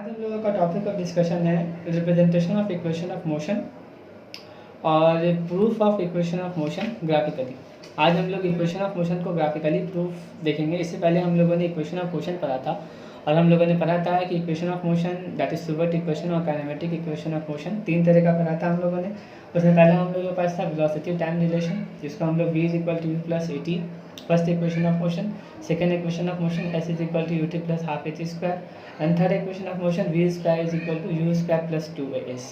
हम लोगों का टॉपिक ऑफ डिस्कशन है representation of equation of motion और proof of equation of motion graphically. आज हम लोग इक्वेशन ऑफ मोशन को ग्राफिकली प्रूफ देखेंगे। इससे पहले हम लोगों ने इक्वेशन ऑफ मोशन पढ़ा था और हम लोगों ने पढ़ा था कि equation of motion that is Schubert equation और काइनेमेटिक इक्वेशन ऑफ मोशन तीन तरह का पढ़ा था हम लोगों ने। उसमें पहले हम लोगों के पास था वेलोसिटी टाइम रिलेशन, जिसको हम लोग v is equal to u plus a t, first equation of motion. Second equation of motion s is equal to u t plus half h square and third equation of motion v square is equal to u square plus 2as।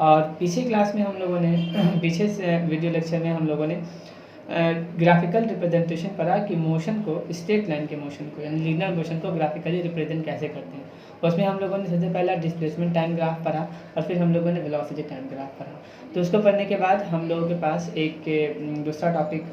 और पिछले class में हम लोगों ने पीछे से video lecture में हम लोगों ने ग्राफिकल रिप्रेजेंटेशन पढ़ा कि मोशन को, स्ट्रेट लाइन के मोशन को यानी लीनियर मोशन को ग्राफिकली रिप्रेजेंट कैसे करते हैं। उसमें हम लोगों ने सबसे पहला डिस्प्लेसमेंट टाइम ग्राफ पढ़ा और फिर हम लोगों ने वेलोसिटी टाइम ग्राफ पढ़ा। तो उसको पढ़ने के बाद हम लोगों के पास एक दूसरा टॉपिक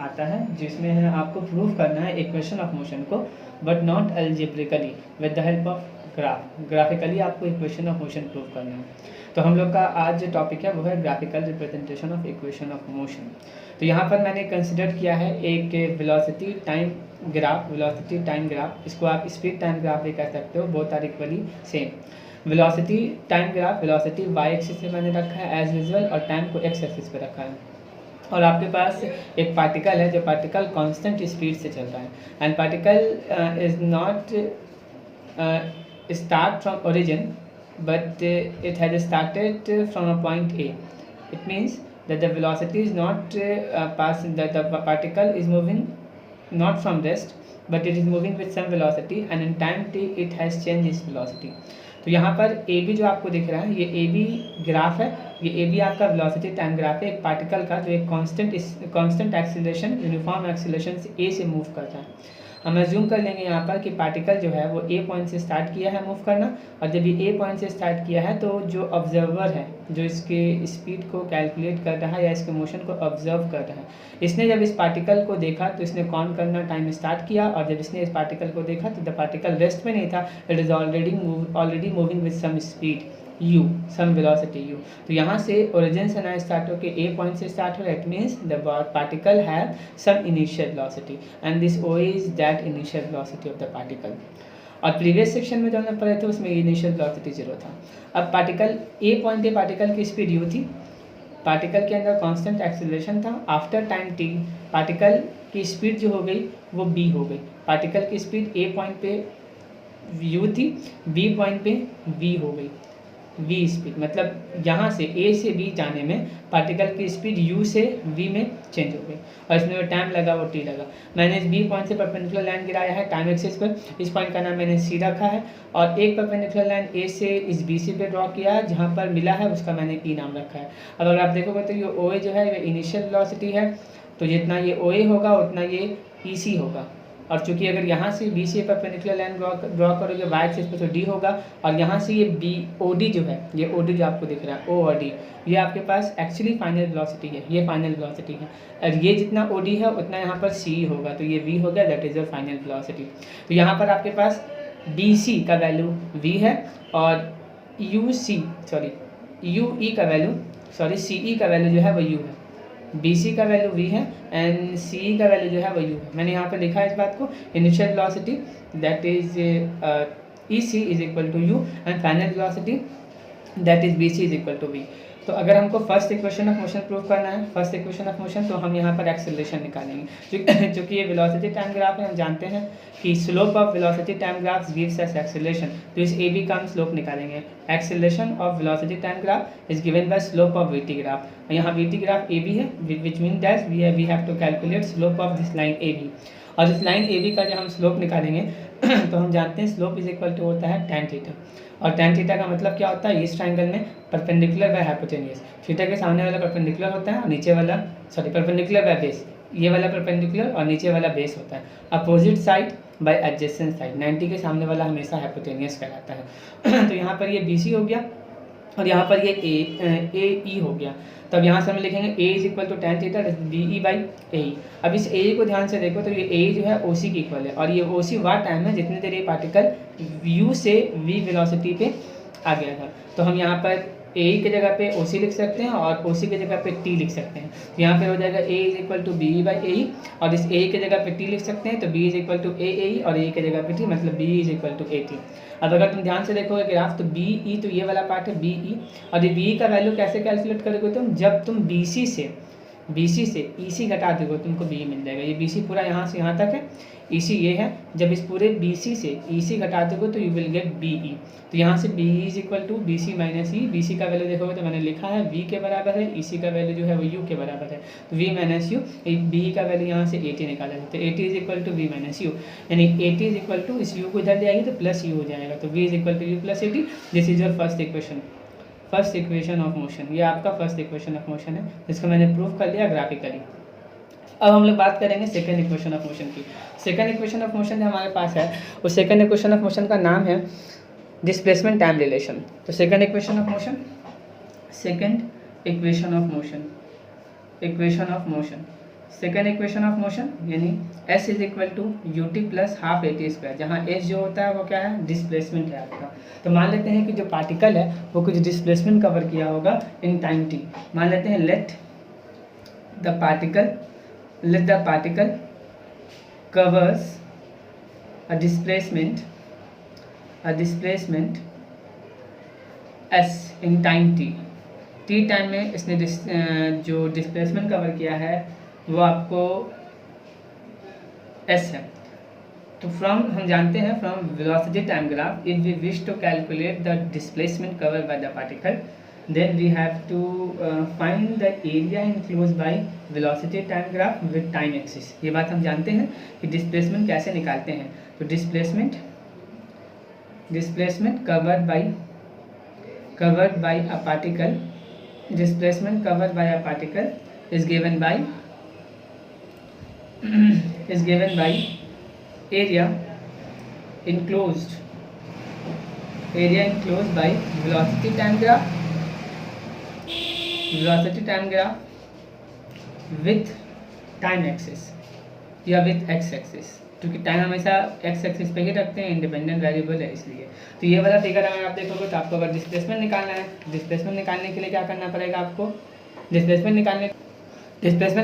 आता है जिसमें है आपको प्रूफ करना है इक्वेशन ऑफ मोशन को, but not algebraically, with the help of graph. Graphically आपको इक्वेशन ऑफ मोशन प्रूव करना है। तो हम लोग का आज जो टॉपिक है वो है graphical representation of equation of motion. तो यहाँ पर मैंने कंसिडर किया है एक velocity time graph, velocity time graph, इसको आप स्पीड टाइम ग्राफ भी कह सकते हो, both are equally same. Velocity time graph, velocity y axis पे मैंने रखा है एज यूजुअल और टाइम को एक्स एक्सिस पे रखा है। और आपके पास एक पार्टिकल है जो पार्टिकल कांस्टेंट स्पीड से चल रहा है and particle is not start from origin but it has started from a point A. It means that the velocity is not passing, that the particle is moving not from rest but it is moving with some velocity and in time t it has changed its velocity. तो यहाँ पर A B जो आपको दिख रहा है ये A B graph है, ये ए बी आपका वेलोसिटी टाइम ग्राफ है एक पार्टिकल का जो एक कांस्टेंट एक्सीलरेशन, यूनिफॉर्म एक्सीलरेशन से ए से मूव करता है। हम एज्यूम कर लेंगे यहाँ पर कि पार्टिकल जो है वो ए पॉइंट से स्टार्ट किया है मूव करना, और जब ये ए पॉइंट से स्टार्ट किया है तो जो ऑब्जर्वर है जो इसके स्पीड को कैलकुलेट कर रहा है या इसके मोशन को ऑब्जर्व कर रहा है, इसने जब इस पार्टिकल को देखा तो इसने काउंट करना टाइम स्टार्ट किया, और जब इसने इस पार्टिकल को देखा तो द पार्टिकल रेस्ट में नहीं था, it is already moving with some speed u, some velocity u। तो यहाँ से ओरिजिन से ना स्टार्ट होकर ए पॉइंट से स्टार्ट हो रहा है, it means the particle have some initial velocity and this o is that initial velocity of the particle. और प्रीवियस सेक्शन में जो हमने पढ़े थे उसमें इनिशियल वेलोसिटी 0 था। अब पार्टिकल ए पॉइंट पे पार्टिकल की स्पीड u थी, पार्टिकल के अंदर कांस्टेंट एक्सीलरेशन था। आफ्टर टाइम t पार्टिकल की स्पीड जो हो गई वो b हो गई। पार्टिकल की स्पीड ए पॉइंट पे u थी, b पॉइंट पे v हो गई, v स्पीड मतलब यहाँ से a से b जाने में पार्टिकल की स्पीड u से v में चेंज हो गई, और इसमें जो टाइम लगा वो t लगा। मैंने इस b पॉइंट से परपेंडिकुलर लाइन गिराया है टाइम एक्सिस पर, इस पॉइंट का नाम मैंने c रखा है, और एक परपेंडिकुलर लाइन a से इस bc पे ड्रॉ किया है, जहाँ पर मिला है उसका मैंने e नाम रखा है। अब अगर आप देखोगे तो ये oa जो है ये इनिशियल वेलोसिटी है, तो जितना ये oa होगा उतना ये ec होगा। और चूंकि अगर यहाँ से बी से परपेंडिकुलर लाइन ड्रॉ करोगे वाई एक्सिस पे तो डी होगा, और यहाँ से ये बी ओ डी जो है, ये ओ डी जो आपको दिख रहा है ओ और डी, ये आपके पास एक्चुअली फाइनल वेलोसिटी है, ये फाइनल वेलोसिटी है। और ये जितना ओ डी है उतना यहाँ पर सी होगा, तो ये वी हो गया, that is your final velocity. तो यहाँ पर आपके पास डी सी का वैल्यू वी है और यू ई का वैल्यू जो है वो यू है, BC का वैल्यू v है एंड CE का वैल्यू जो है वो u है। मैंने यहाँ पे लिखा है इस बात को, initial velocity that is EC is equal to u and final velocity that is BC is equal to v। तो अगर हमको first equation of motion prove करना है, फर्स्ट इक्वेशन ऑफ मोशन, तो हम यहाँ पर एक्सेलरेशन निकालेंगे। क्योंकि ये वेलोसिटी टाइम ग्राफ है, हम जानते हैं कि slope of velocity time graph gives us acceleration, तो इस ए बी का हम स्लोप निकालेंगे। Acceleration of velocity time graph is given by slope of VT graph. यहाँ वीटी ग्राफ ए बी है, which mean that we have to calculate slope of this line A B, और इस line A B का जब हम slope निकालेंगे तो हम जानते हैं स्लोप इज इक्वल टू होता है tan थीटा, और tan थीटा का मतलब क्या होता है, इस ट्रायंगल में परपेंडिकुलर बाय हाइपोटेनियस, थीटा के सामने वाला परपेंडिकुलर होता है और नीचे वाला परपेंडिकुलर बाय बेस, ये वाला परपेंडिकुलर और नीचे वाला बेस होता है। Opposite side by adjacent side, 90 के सामने वाला हमेशा हाइपोटेनियस कहलाता है। तो यहाँ पर ये BC हो गया और यहाँ पर ये AE हो गया। तब यहाँ से हम लिखेंगे A is equal to tan theta BE by AE। अब इस AE को ध्यान से देखो तो ये AE जो है OC की इक्वल है, और ये OC वह टाइम है जितनी देर ये पार्टिकल U से V वेलोसिटी पे आ गया था। तो हम यहाँ पर ए की जगह पे ओ सी लिख सकते हैं और ओ सी की जगह पे टी लिख सकते हैं। तो यहाँ पे हो जाएगा A is equal to B E by A, और इस ए की जगह पे टी लिख सकते हैं, तो B is equal to A E, और ए की जगह पे टी, मतलब B is equal to a t. अब अगर तुम ध्यान से देखोगे ग्राफ, तो बी ई, तो ये वाला पार्ट है बी ई, और ये बी का वैल्यू कैसे कैलकुलेट करोगे तुम, जब तुम बी सी से ई सी घटा दोगे तुमको बी मिल जाएगा। ये बी सी पूरा यहाँ से यहाँ तक है, ई सी ये है, जब इस पूरे बी सी से ई सी घटा दोगे तो you will get B E. तो यहाँ से B is equal to B C minus E, B C का वैल्यू देखोगे तो मैंने लिखा है वी के बराबर है, ई सी का वैल्यू जो है वो यू के बराबर है, तो वी माइनस यू, बी का वैल्यू यहाँ से ए टी निकाला है, तो A T is equal to V minus U, यानी A T is equal to इस यू को इधर ले आएगी तो प्लस यू हो जाएगा, तो v is equal to u plus a t. This is your first equation of motion. ये आपका फर्स्ट इक्वेशन ऑफ मोशन है, जिसको मैंने प्रूव कर लिया ग्राफिकली। अब हम लोग बात करेंगे सेकंड इक्वेशन ऑफ मोशन की। सेकंड इक्वेशन ऑफ मोशन जो हमारे पास है, उस सेकंड इक्वेशन ऑफ मोशन का नाम है डिस्प्लेसमेंट टाइम रिलेशन। तो second equation of motion, second equation of motion यानी s is equal to u t plus half a t square, जहाँ s जो होता है वो क्या है, डिस्प्लेसमेंट है आपका। तो मान लेते हैं कि जो पार्टिकल है वो कुछ डिस्प्लेसमेंट कवर किया होगा इन टाइम t। मान लेते हैं let the particle covers a displacement s in time t time में इसने जो डिस्प्लेसमेंट कवर किया है वो आपको s है। तो हम जानते हैं from velocity time graph, if we wish to calculate the displacement cover by the particle, then we have to find the area enclosed by velocity time graph with time axis। ये बात हम जानते हैं कि डिस्प्लेसमेंट कैसे निकालते हैं। तो displacement covered by a particle, is given by area enclosed by velocity time graph with time axis या विथ एक्स एक्सिस, क्योंकि टाइम हमेशा एक्स एक्सिस पे ही रखते हैं, इंडिपेंडेंट वेरिएबल है इसलिए। तो ये वाला फिगर अगर आप देखोगे तो आपको अगर डिस्प्लेसमेंट निकालना है, डिस्प्लेसमेंट निकालने के लिए क्या करना पड़ेगा आपको, डिस्प्लेसमेंट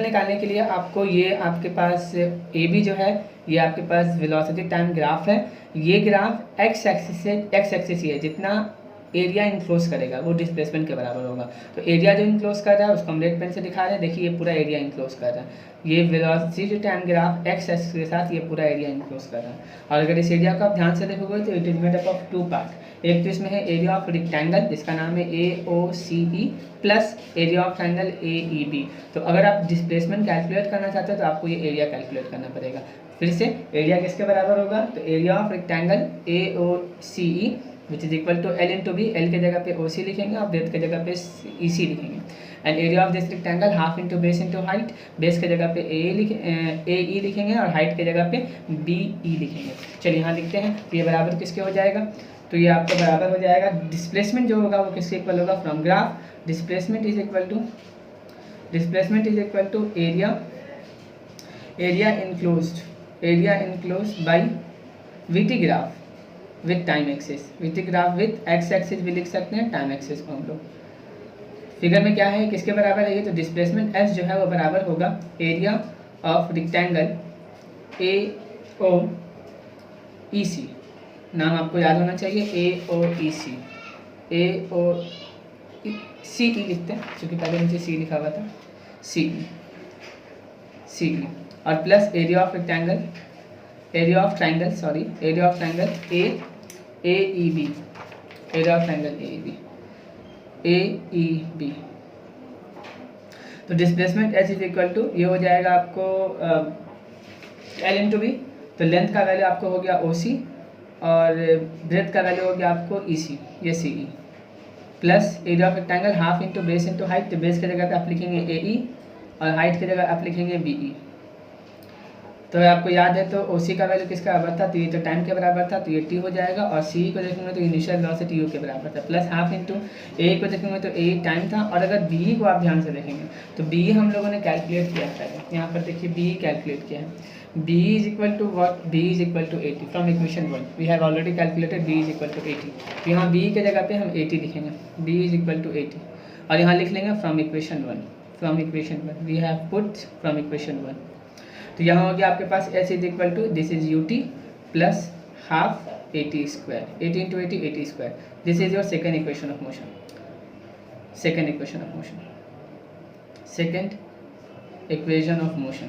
निकालने के लिए आपको ये आपके पास ए बी जो है ये आपके पास वेलोसिटी टाइम ग्राफ है। ये ग्राफ एक्स एक्सिस ही है, जितना एरिया इनक्लोज करेगा वो डिस्प्लेसमेंट के बराबर होगा। तो एरिया जो इनक्लोज कर रहा है उसको हम रेड पेन से दिखा रहे हैं, देखिए ये पूरा एरिया इनक्लोज कर रहा है। ये velocity time graph x axis के साथ ये पूरा एरिया इनक्लोज कर रहा है। और अगर इस एरिया को आप ध्यान से देखोगे तो it is made up of two part. एक तो इसमें है एरिया ऑफ रेक्टेंगल, जिसका नाम है AOCE, plus area of triangle AEB। तो अगर आप डिस्प्लेसमेंट कैलकुलेट करना चाहते हो तो आपको ये एरिया कैलकुलेट करना पड़ेगा। फिर से एरिया किसके बराबर होगा, तो area of rectangle AOCE which is equal to l into b, l के जगह पे ओ सी लिखेंगे और ब्रेथ के जगह पे ई सी लिखेंगे। And area of this rectangle half into base into height, base के जगह पे ए ई लिखेंगे और हाइट के जगह पे बी ई लिखेंगे। चलिए यहाँ लिखते हैं, तो ये बराबर किसके हो जाएगा, तो ये आपका बराबर हो जाएगा डिस्प्लेसमेंट जो होगा वो किसके इक्वल होगा, from graph displacement is equal to area enclosed by VT graph with time axis. VT graph with x axis भी लिख सकते हैं, टाइम एक्सिस को हम लोग। फिगर में क्या है, किसके बराबर है ये, तो डिस्प्लेसमेंट एस जो है वो बराबर होगा एरिया ऑफ रेक्टेंगल AOEC, नाम आपको याद होना चाहिए AOEC लिखते हैं क्योंकि पहले नीचे सी लिखा हुआ था, CE और plus area of triangle AEB। तो displacement s is equal to ये हो जाएगा आपको एल इंटू बी। तो लेंथ का वैल्यू आपको हो गया OC और ब्रेथ का वैल्यू हो गया आपको EC, ये CE, plus area of rectangle half into base into height. तो बेस की जगह पे आप लिखेंगे AE और हाइट की जगह आप लिखेंगे BE। तो आपको याद है तो OC का वैल्यू किसके बराबर था, तो ये तो टाइम के बराबर था, तो ये t हो जाएगा। और C को देखेंगे तो इनिशियल वेलोसिटी u के बराबर था, प्लस हाफ इंटू A को देखेंगे तो A टाइम था। और अगर B को आप ध्यान से देखेंगे तो B हम लोगों ने कैलकुलेट किया था, यहाँ पर देखिए B कैलकुलेट किया है। B is equal to what, B is equal to 80 from equation 1 we have already calculated B is equal to 80। तो यहाँ B के जगह पे हम 80 लिखेंगे, B is equal to 80, और यहाँ लिख लेंगे from equation 1, from equation 1 we have put from equation 1। तो यहाँ हो गया आपके पास S is equal to this is ut plus half 80 square, 80 into 80 80 square. This is your second equation of motion, second equation of motion, second equation of motion.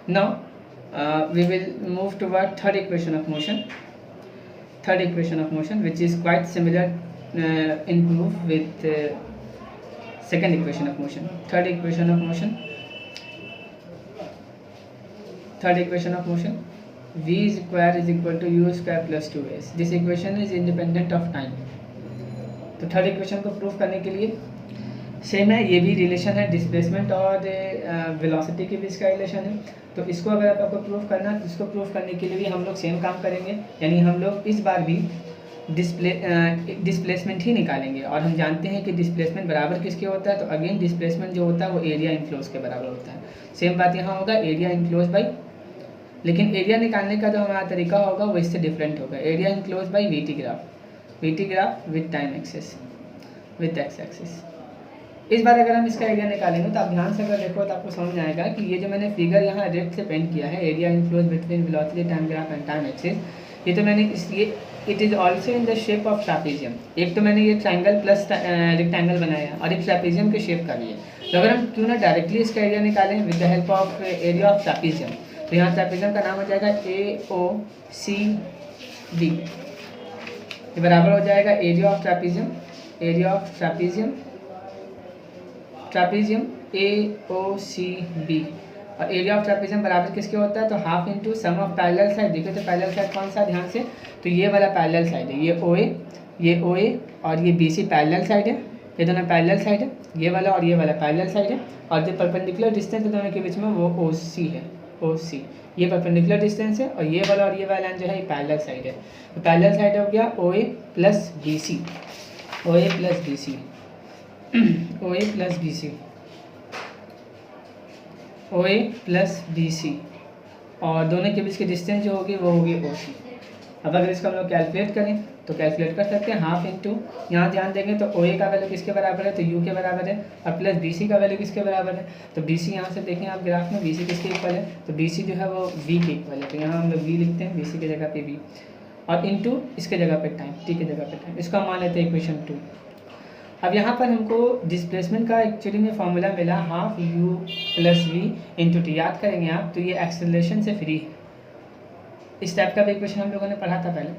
Now we will move toward third equation of motion, third equation of motion which is quite similar in proof with second equation of motion। Third equation of motion, third equation of motion, v square is equal to u square plus 2s। this equation is independent of time। तो third equation को proof करने के लिए same है, ये भी relation है displacement और वेलोसिटी के बीच का रिलेशन है। तो इसको अगर आपको प्रूफ करना है तो इसको प्रूफ करने के लिए भी हम लोग सेम काम करेंगे, यानी हम लोग इस बार भी डिस्प्लेसमेंट ही निकालेंगे। और हम जानते हैं कि डिस्प्लेसमेंट बराबर किसके होता है, तो अगेन डिस्प्लेसमेंट जो होता है वो एरिया इनक्लोज के बराबर होता है। सेम बात यहाँ होगा, एरिया इनक्लोज बाई, लेकिन एरिया निकालने का जो हमारा तरीका होगा वो इससे डिफरेंट होगा। Area enclose by VT graph, VT graph with time axes, with x axis. इस बार अगर हम इसका एरिया निकालेंगे तो आप ध्यान से अगर देखो तो आपको समझ में आएगा कि ये जो मैंने फिगर यहाँ रेड से पेंट किया है, area enclose between velocity time graph and time axis, ये तो मैंने इसलिए it is also in the shape of trapezium. एक तो मैंने ये ट्राइंगल प्लस रेक्टेंगल बनाया और एक ट्रापेजियम के शेप का भी है। तो अगर हम क्यों ना डायरेक्टली इसका एरिया निकालें with the help of area of trapezium, तो यहाँ ट्रापेजियम का नाम हो जाएगा AOCB, ये बराबर हो जाएगा area of trapezium, area of trapezium, trapezium AOCB। और एरिया ऑफ ट्रापेजियम बराबर किसके होता है, तो half into sum of parallel side. देखिए तो पैरेलल साइड कौन सा, ध्यान से, तो ये वाला पैरेलल साइड है, ये OA और ये BC पैरेलल साइड है, ये दोनों पैरेलल साइड है, ये वाला और ये वाला पैरेलल साइड है। और जो परपेंडिकुलर डिस्टेंस है दोनों के बीच में वो OC है, OC, ये परपेंडिकुलर डिस्टेंस है। और ये वाला लाइन जो है ये पैरेलल साइड है। तो पैरेलल साइड हो गया OA plus BC, OA plus BC, OA plus BC, OA plus BC, और दोनों के बीच की डिस्टेंस जो होगी वो होगी OC। अब अगर इसको हम लोग कैलकुलेट करें तो कैलकुलेट कर सकते हैं, हाफ इंटू यहाँ ध्यान देंगे तो OA का वैल्यू किसके बराबर है, तो U के बराबर है, और प्लस BC का वैल्यू किसके बराबर है, तो BC यहाँ से देखें आप ग्राफ में BC किसके इक्वल है, तो BC जो है वो V के इक्वल है। तो यहाँ हम लोग V लिखते हैं, BC की जगह पे V, और इंटू इसके जगह पे टाइम, T की जगह पे टाइम, इसको हम मान लेते हैं इक्वेशन 2। अब यहाँ पर हमको डिस्प्लेसमेंट का एक्चुअली में फॉर्मूला मिला half U plus V into T। याद करेंगे आप तो ये एक्सेलरेशन से फ्री है। इस टाइप का भी इक्वेशन हम लोगों ने पढ़ा था पहले,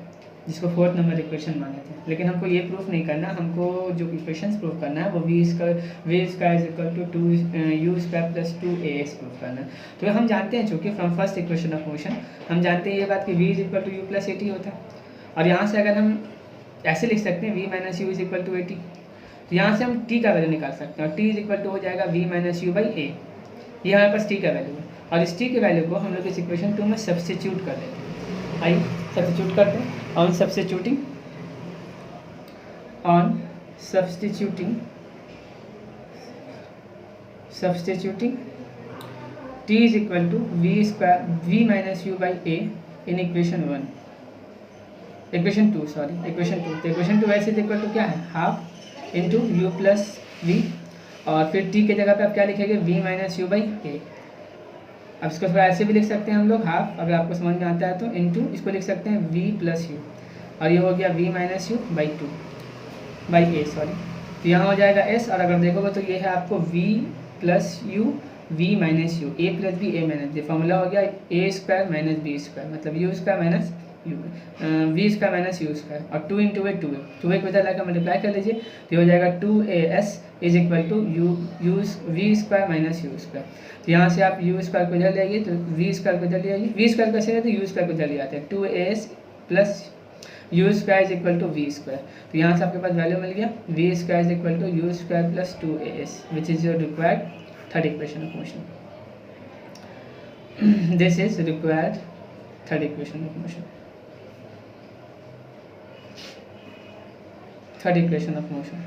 जिसको 4th नंबर इक्वेशन माने थे। लेकिन हमको ये प्रूफ नहीं करना, हमको जो इक्वेशंस प्रूफ करना है वो v square is equal to 2u square plus 2as proof करना है। तो हम जानते हैं चूँकि from first equation of motion हम जानते हैं ये बात कि v is equal to u plus 80 होता है। और यहाँ से अगर हम ऐसे लिख सकते हैं v minus u is equal to 80, तो यहाँ से हम t का वैल्यू निकाल सकते हैं, और t इज इक्वल टू हो जाएगा v minus u by a। ये हमारे पास t का वैल्यू है, और इस t के वैल्यू को हम लोग इस इक्वेशन 2 में सब्स्टिट्यूट कर देते हैं। आइए सब्स्टिट्यूट करते हैं, on substituting t is equal to v minus u by a in equation 2 तो इक्वेशन 2 वैसे इज इक्वल टू क्या है, half into u plus v, और फिर t के जगह पे आप क्या लिखेंगे, v minus u by a। अब इसको थोड़ा ऐसे भी लिख सकते हैं हम लोग, हाफ अगर आपको समझ में आता है तो, इंटू इसको लिख सकते हैं v प्लस यू, और ये हो गया v minus u by a sorry. तो यहाँ हो जाएगा s, और अगर देखोगे तो ये है आपको v plus U v minus U, a plus B a minus, ये फॉर्मूला हो गया a square minus B square, मतलब U square minus U V square minus you square, और 2 इंटू ए 2a को इधर लाकर मल्टीप्लाई कर लीजिए तो हो जाएगा 2as is equal to v square minus you square. तो यहाँ से आप यू स्क्वायर को इधर ले आइए तो वी स्क्वायर को इधर ले आइए, वी स्क्वायर कैसे रहते हैं, यू स्क्वायर को इधर ले आते हैं, 2as plus u square is equal to v square. तो यहाँ से आपके पास वैल्यू मिल गया v square is equal to u square plus 2as which is your required third equation of motion. This is required third equation of motion. Third equation of motion.